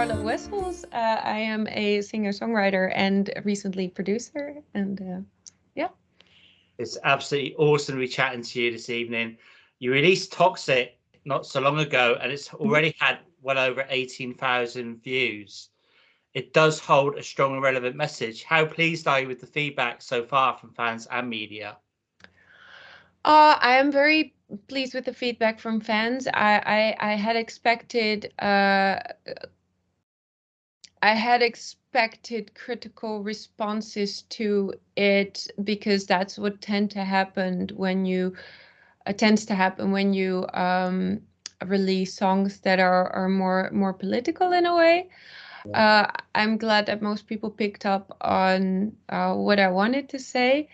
Charlotte Wessels. I am a singer-songwriter and recently producer, and yeah. It's absolutely awesome to be chatting to you this evening. You released Toxic not so long ago, and it's already had well over 18,000 views. It does hold a strong and relevant message. How pleased are you with the feedback so far from fans and media? I am very pleased with the feedback from fans. I had expected critical responses to it, because that's what tends to happen when you release songs that are more political in a way. I'm glad that most people picked up on what I wanted to say.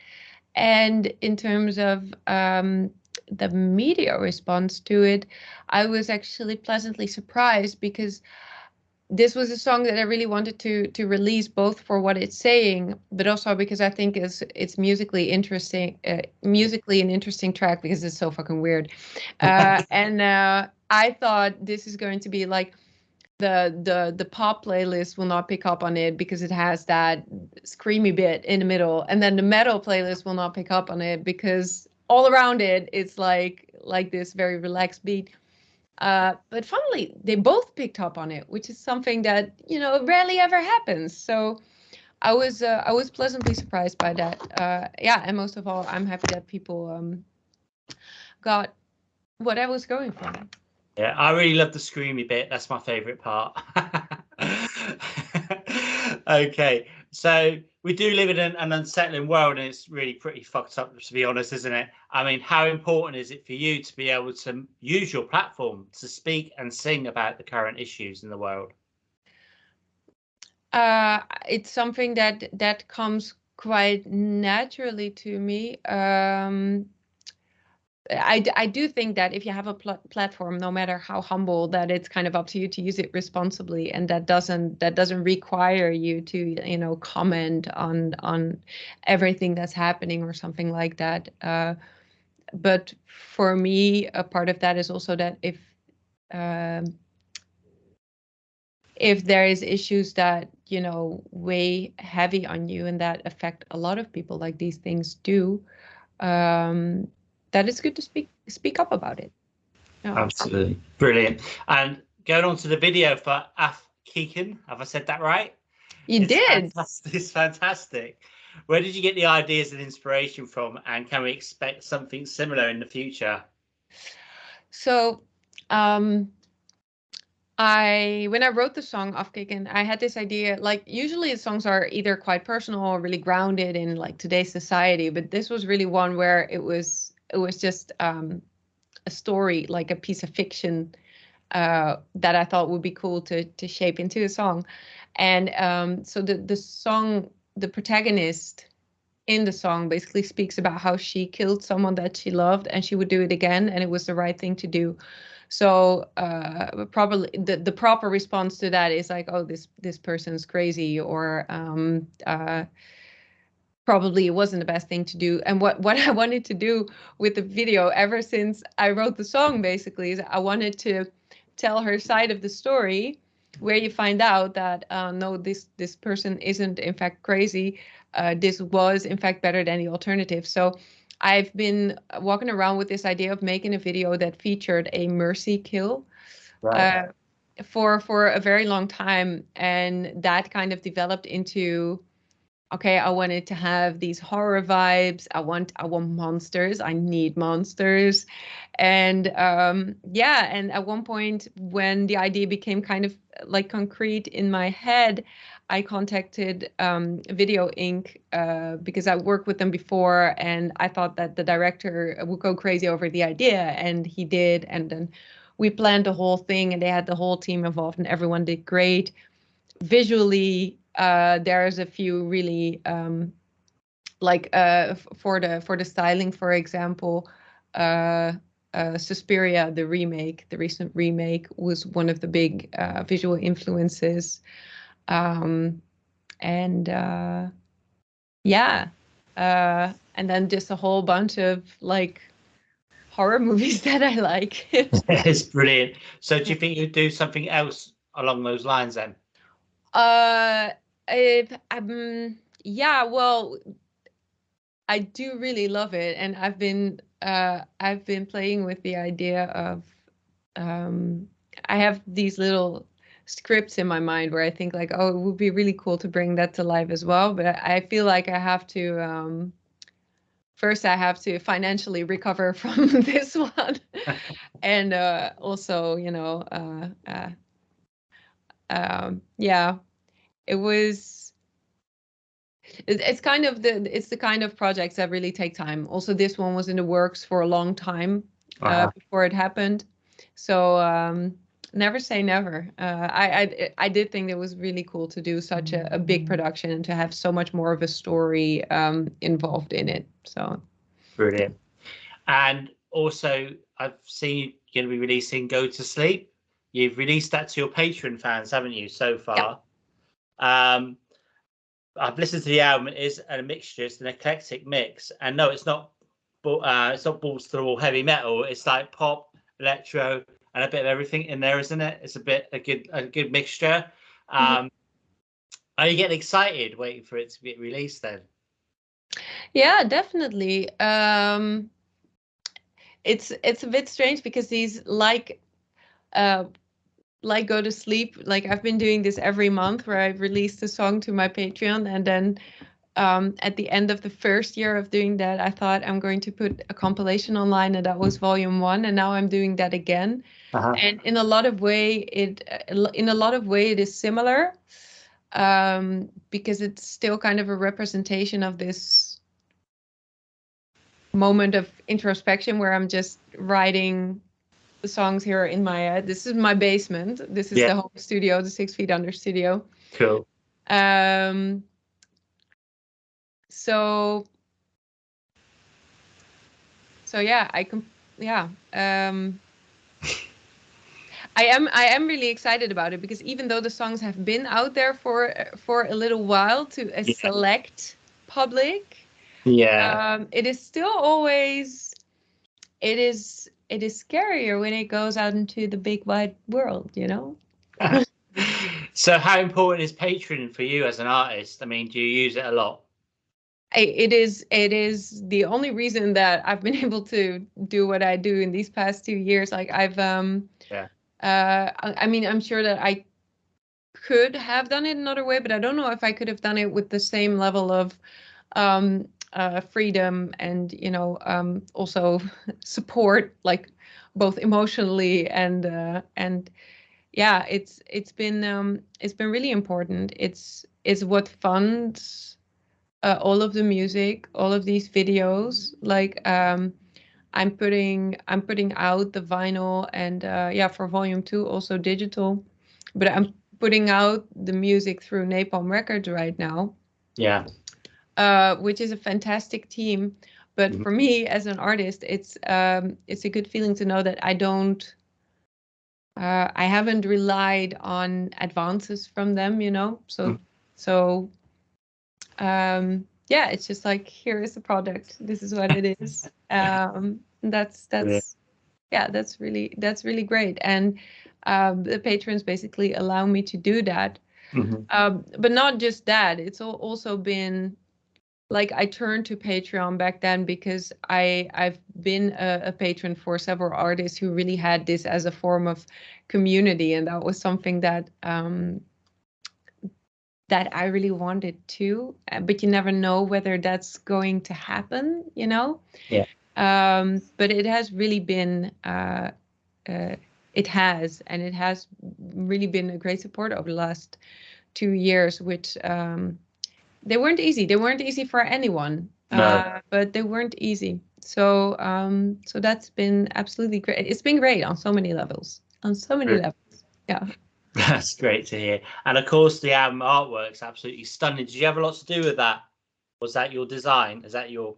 And in terms of the media response to it, I was actually pleasantly surprised, because this was a song that I really wanted to release, both for what it's saying, but also because I think it's musically interesting, musically an interesting track, because it's so fucking weird. And I thought this is going to be like the pop playlist will not pick up on it because it has that screamy bit in the middle, and then the metal playlist will not pick up on it because all around it it's like this very relaxed beat. But funnily, they both picked up on it, which is something that, rarely ever happens. So I was pleasantly surprised by that. Yeah, and most of all, I'm happy that people got what I was going for. Yeah, I really love the screamy bit. That's my favorite part. Okay, so we do live in an unsettling world, and it's really pretty fucked up, to be honest, isn't it? I mean, how important is it for you to be able to use your platform to speak and sing about the current issues in the world? It's something that comes quite naturally to me. I do think that if you have a platform, no matter how humble, that it's kind of up to you to use it responsibly, and that doesn't require you to comment on everything that's happening or something like that. But for me, a part of that is also that if there is issues that weigh heavy on you and that affect a lot of people, like these things do, that it's good to speak up about it. Absolutely brilliant. And going on to the video for Af Keegan, have I said that right? You did. It's fantastic. Where did you get the ideas and inspiration from, and can we expect something similar in the future? So when I wrote the song Afkikken, I had this idea, like usually the songs are either quite personal or really grounded in like today's society, but this was really one where it was just a story, like a piece of fiction that I thought would be cool to shape into a song. And so the song, the protagonist in the song basically speaks about how she killed someone that she loved, and she would do it again, and it was the right thing to do. So probably the proper response to that is like, oh, this person's crazy, or probably it wasn't the best thing to do. And what I wanted to do with the video ever since I wrote the song basically is I wanted to tell her side of the story, where you find out that no, this person isn't in fact crazy. This was in fact better than the alternative. So I've been walking around with this idea of making a video that featured a mercy kill. Right. For a very long time, and that kind of developed into, okay, I wanted to have these horror vibes. I want monsters. I need monsters. And yeah, and at one point when the idea became kind of like concrete in my head, I contacted Video Inc. Because I worked with them before, and I thought that the director would go crazy over the idea, and he did. And then we planned the whole thing, and they had the whole team involved, and everyone did great. Visually, there's a few really like for the styling, for example, Suspiria, the recent remake, was one of the big visual influences. And yeah, and then just a whole bunch of like horror movies that I like. It's brilliant. So do you think you'd do something else along those lines then? If, yeah, well, I do really love it, and I've been playing with the idea of I have these little scripts in my mind where I think like, oh, it would be really cool to bring that to life as well. But I feel like I have to first I have to financially recover from this one, and also, you know, yeah, it was. It's kind of the kind of projects that really take time. Also, this one was in the works for a long time before it happened. So never say never. I did think it was really cool to do such a big production and to have so much more of a story involved in it. So brilliant. And also, I've seen you're going to be releasing Go to Sleep. You've released that to your Patreon fans, haven't you, so far? Yeah. I've listened to the album. It is a mixture. It's an eclectic mix. And no, it's not balls to the wall heavy metal. It's like pop, electro, and a bit of everything in there, isn't it? It's a good mixture. Are you getting excited waiting for it to get released then? Yeah, definitely. It's a bit strange because these like Go to Sleep, like I've been doing this every month where I've released a song to my Patreon, and then at the end of the first year of doing that, I thought I'm going to put a compilation online, and that was volume 1, and now I'm doing that again. And in a lot of way it is similar, because it's still kind of a representation of this moment of introspection where I'm just writing the songs here in my head. This is my basement. This is the home studio, the 6 Feet Under studio. Cool. So yeah, I am really excited about it, because even though the songs have been out there for a little while to a select public, it is still always it is scarier when it goes out into the big wide world, you know. So how important is Patreon for you as an artist? I mean, do you use it a lot? It is the only reason that I've been able to do what I do in these past 2 years. Like I've I mean, I'm sure that I could have done it another way, but I don't know if I could have done it with the same level of freedom and, you know, also support, like both emotionally and yeah, it's been really important. It's what funds all of the music, all of these videos. Like I'm putting out the vinyl, and for volume 2 also digital, but I'm putting out the music through Napalm Records right now. Yeah. Which is a fantastic team. But for me as an artist, it's a good feeling to know that I haven't relied on advances from them, you know. So yeah, it's just like, here is the product. This is what it is. That's really great. And the patrons basically allow me to do that. But not just that, it's also been like, I turned to Patreon back then because I've been a patron for several artists who really had this as a form of community, and that was something that that I really wanted to, but you never know whether that's going to happen, you know? Yeah. But it has really been, it has really been a great support over the last 2 years, which they weren't easy. They weren't easy for anyone, but they weren't easy. So so that's been absolutely great. It's been great on so many levels, Yeah. That's great to hear. And of course, the album artwork's absolutely stunning. Did you have a lot to do with that? Was that your design? Is that your...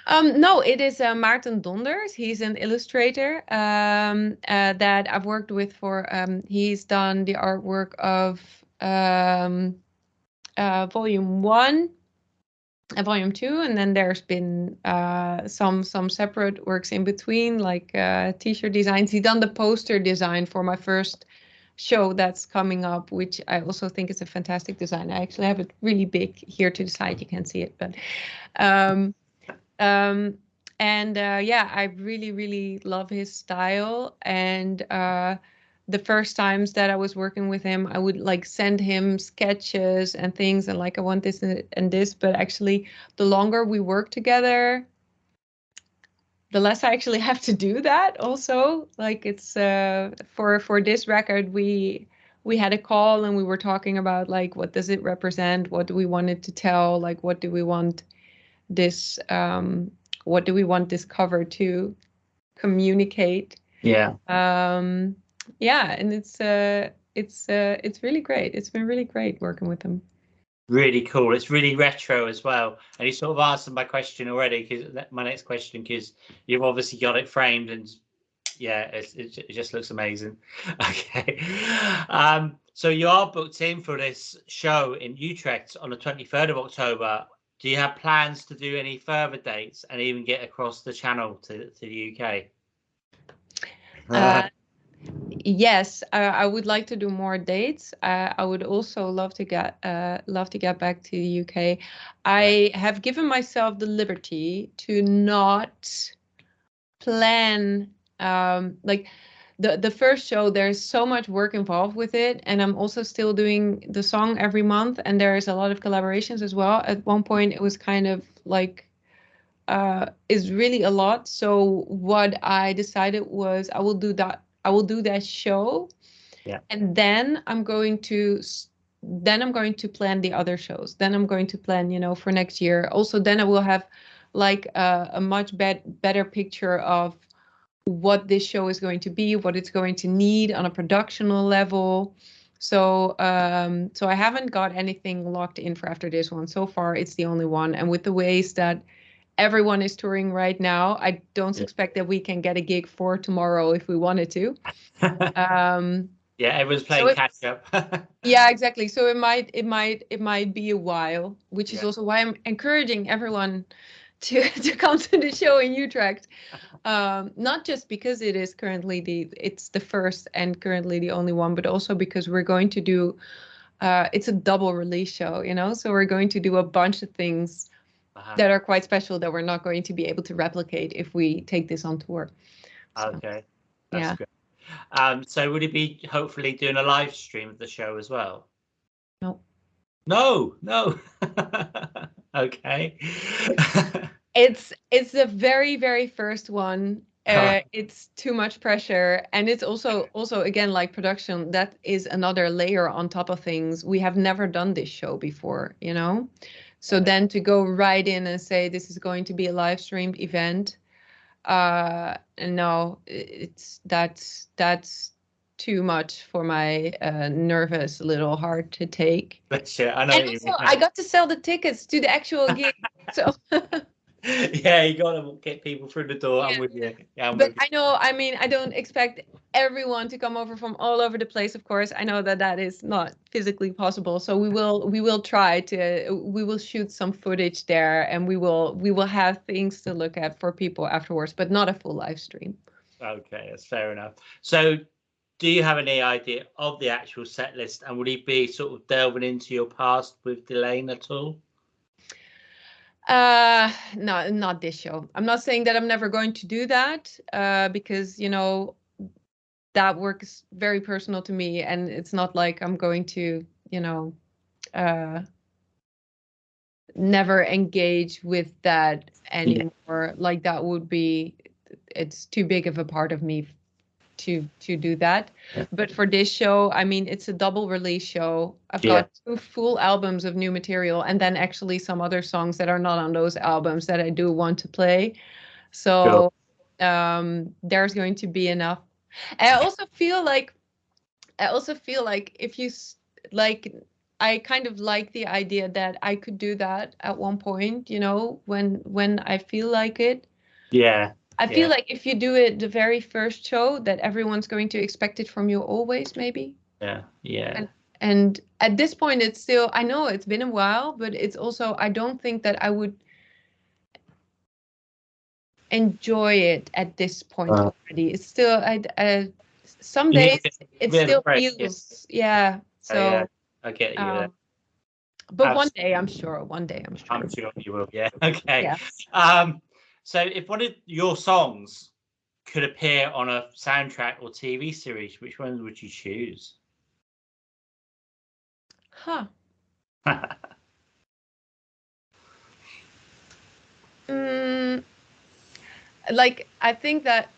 No, it is Maarten Donders. He's an illustrator that I've worked with for. He's done the artwork of volume 1 and volume 2, and then there's been some separate works in between, like t-shirt designs. He's done the poster design for my first show that's coming up, which I also think is a fantastic design. I actually have it really big here to the side. You can't see it, but um, and yeah, I really, really love his style. And the first times that I was working with him, I would like send him sketches and things, and like I want this and this. But actually, the longer we work together, the less I actually have to do that. Also, like it's for this record, we had a call and we were talking about like what does it represent, what do we want it to tell, like what do we want this what do we want this cover to communicate. Yeah. Yeah, and it's really great. It's been really great working with them. Really cool. It's really retro as well. And you sort of answered my question already, because my next question, because you've obviously got it framed, and yeah, it just looks amazing. Okay. So you are booked in for this show in Utrecht on the 23rd of October. Do you have plans to do any further dates and even get across the channel to the UK? Yes, I would like to do more dates. I would also love to get back to the UK. I have given myself the liberty to not plan like the first show. There's so much work involved with it, and I'm also still doing the song every month, and there is a lot of collaborations as well. At one point, it was kind of like is really a lot. So what I decided was I will do that show, and then I'm going to plan the other shows. Then I'm going to plan, for next year. Also, then I will have like a much better picture of what this show is going to be, what it's going to need on a productional level. So so I haven't got anything locked in for after this one. So far, it's the only one. And with the ways that everyone is touring right now, I don't expect that we can get a gig for tomorrow if we wanted to. Yeah, everyone's playing catch up. Yeah, exactly. So it might be a while, which is also why I'm encouraging everyone to come to the show in Utrecht. Not just because it is currently it's the first and currently the only one, but also because we're going to do it's a double release show, so we're going to do a bunch of things that are quite special that we're not going to be able to replicate if we take this on tour. So, okay, that's great. So would it be hopefully doing a live stream of the show as well? No. Okay. It's the very, very first one. It's too much pressure, and it's also again, like production, that is another layer on top of things. We have never done this show before, so then to go right in and say this is going to be a live streamed event, no, that's too much for my nervous little heart to take. I know. And also, I got to sell the tickets to the actual gig, so. Yeah, you got to get people through the door. I'm with you. Yeah, but I know, I don't expect everyone to come over from all over the place. Of course, I know that is not physically possible. So we will try to, we will shoot some footage there, and we will have things to look at for people afterwards, but not a full live stream. Okay, that's fair enough. So do you have any idea of the actual set list, and would he be sort of delving into your past with Delain at all? No, not this show. I'm not saying that I'm never going to do that, because that work is very personal to me, and it's not like I'm going to never engage with that anymore. Like that would be, it's too big of a part of me to do that. But for this show, I mean, it's a double release show. I've got 2 full albums of new material, and then actually some other songs that are not on those albums that I do want to play. So there's going to be enough. I also feel like if you like, I kind of like the idea that I could do that at one point, when I feel like it. I feel like if you do it the very first show, that everyone's going to expect it from you always, maybe. And at this point, it's still, I know it's been a while, but it's also, I don't think that I would enjoy it at this point already. It's still, some You need days it bit of a still break, feels, yeah. So, yeah, I get you. but one day I'm sure. One day I'm sure. I'm sure you will. Yeah. Okay. Yeah. So if one of your songs could appear on a soundtrack or TV series, which ones would you choose? Huh. Like, I think that.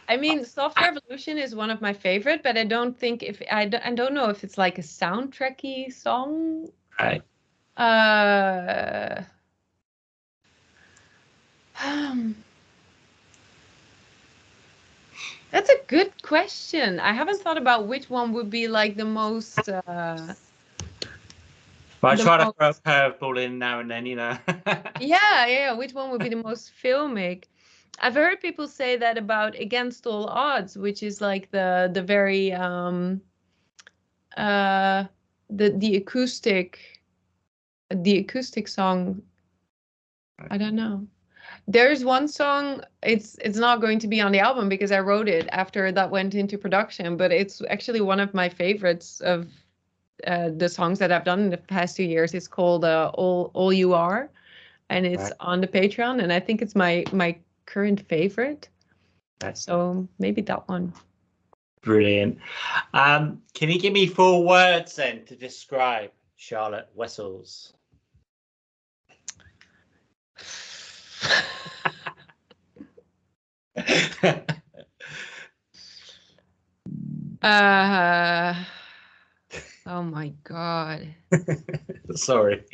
I mean, Soft Revolution is one of my favorite, but I don't think if I don't know if it's like a soundtracky song. Right. That's a good question. I haven't thought about which one would be like the most. But I try to throw a curveball in now and then, you know. Yeah. Which one would be the most filmic? I've heard people say that about Against All Odds, which is like the very the acoustic song. I don't know. There's one song, it's not going to be on the album because I wrote it after that went into production, but it's actually one of my favorites of the songs that I've done in the past 2 years. It's called All You Are, and it's on the Patreon, and I think it's my current favorite. So maybe that one. Brilliant. Can you give me 4 words then to describe Charlotte Wessels? Oh my God. Sorry.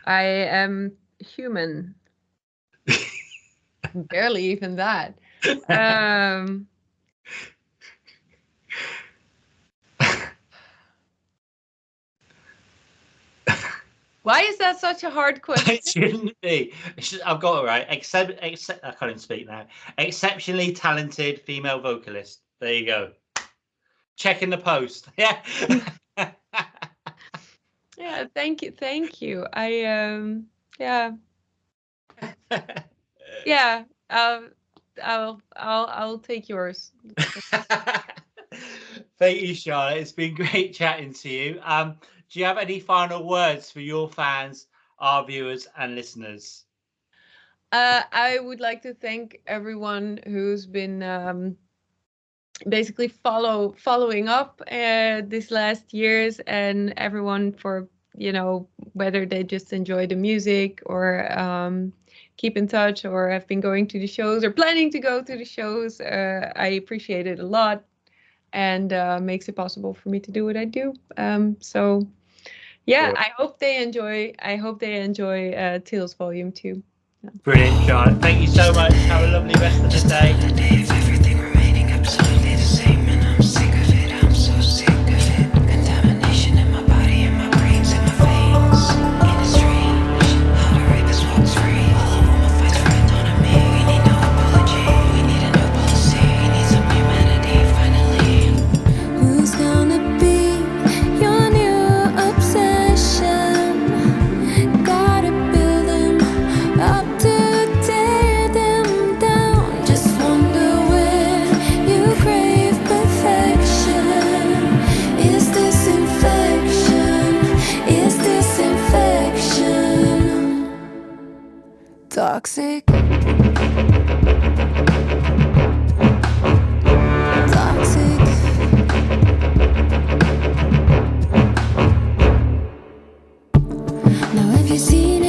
I am human. Barely even that. Why is that such a hard question? It shouldn't be. I've got it right. Except I can't even speak now. Exceptionally talented female vocalist. There you go. Check in the post. Yeah. Yeah. Thank you. I yeah. Yeah. I'll take yours. Thank you, Charlotte. It's been great chatting to you. Do you have any final words for your fans, our viewers, and listeners? I would like to thank everyone who's been basically following up these last years, and everyone for, you know, whether they just enjoy the music or keep in touch or have been going to the shows or planning to go to the shows. I appreciate it a lot, and makes it possible for me to do what I do. So yeah, I hope they enjoy Teals Volume 2. Yeah. Brilliant, Charlotte. Thank you so much. Have a lovely rest of the day. Everything remaining absolutely the same, and I'm sick of it. I'm so sick of it. Contamination in my body, in my brains, in my veins. Ain't it strange how the rapist walks free? All a woman fights for autonomy. We need no apology. We need a new policy. We need some humanity finally. Who's gonna be your new obsession? Gotta build them up to tear them down. Just wonder where you crave perfection. Is this infection? Is this infection? Toxic. Toxic. Now have you seen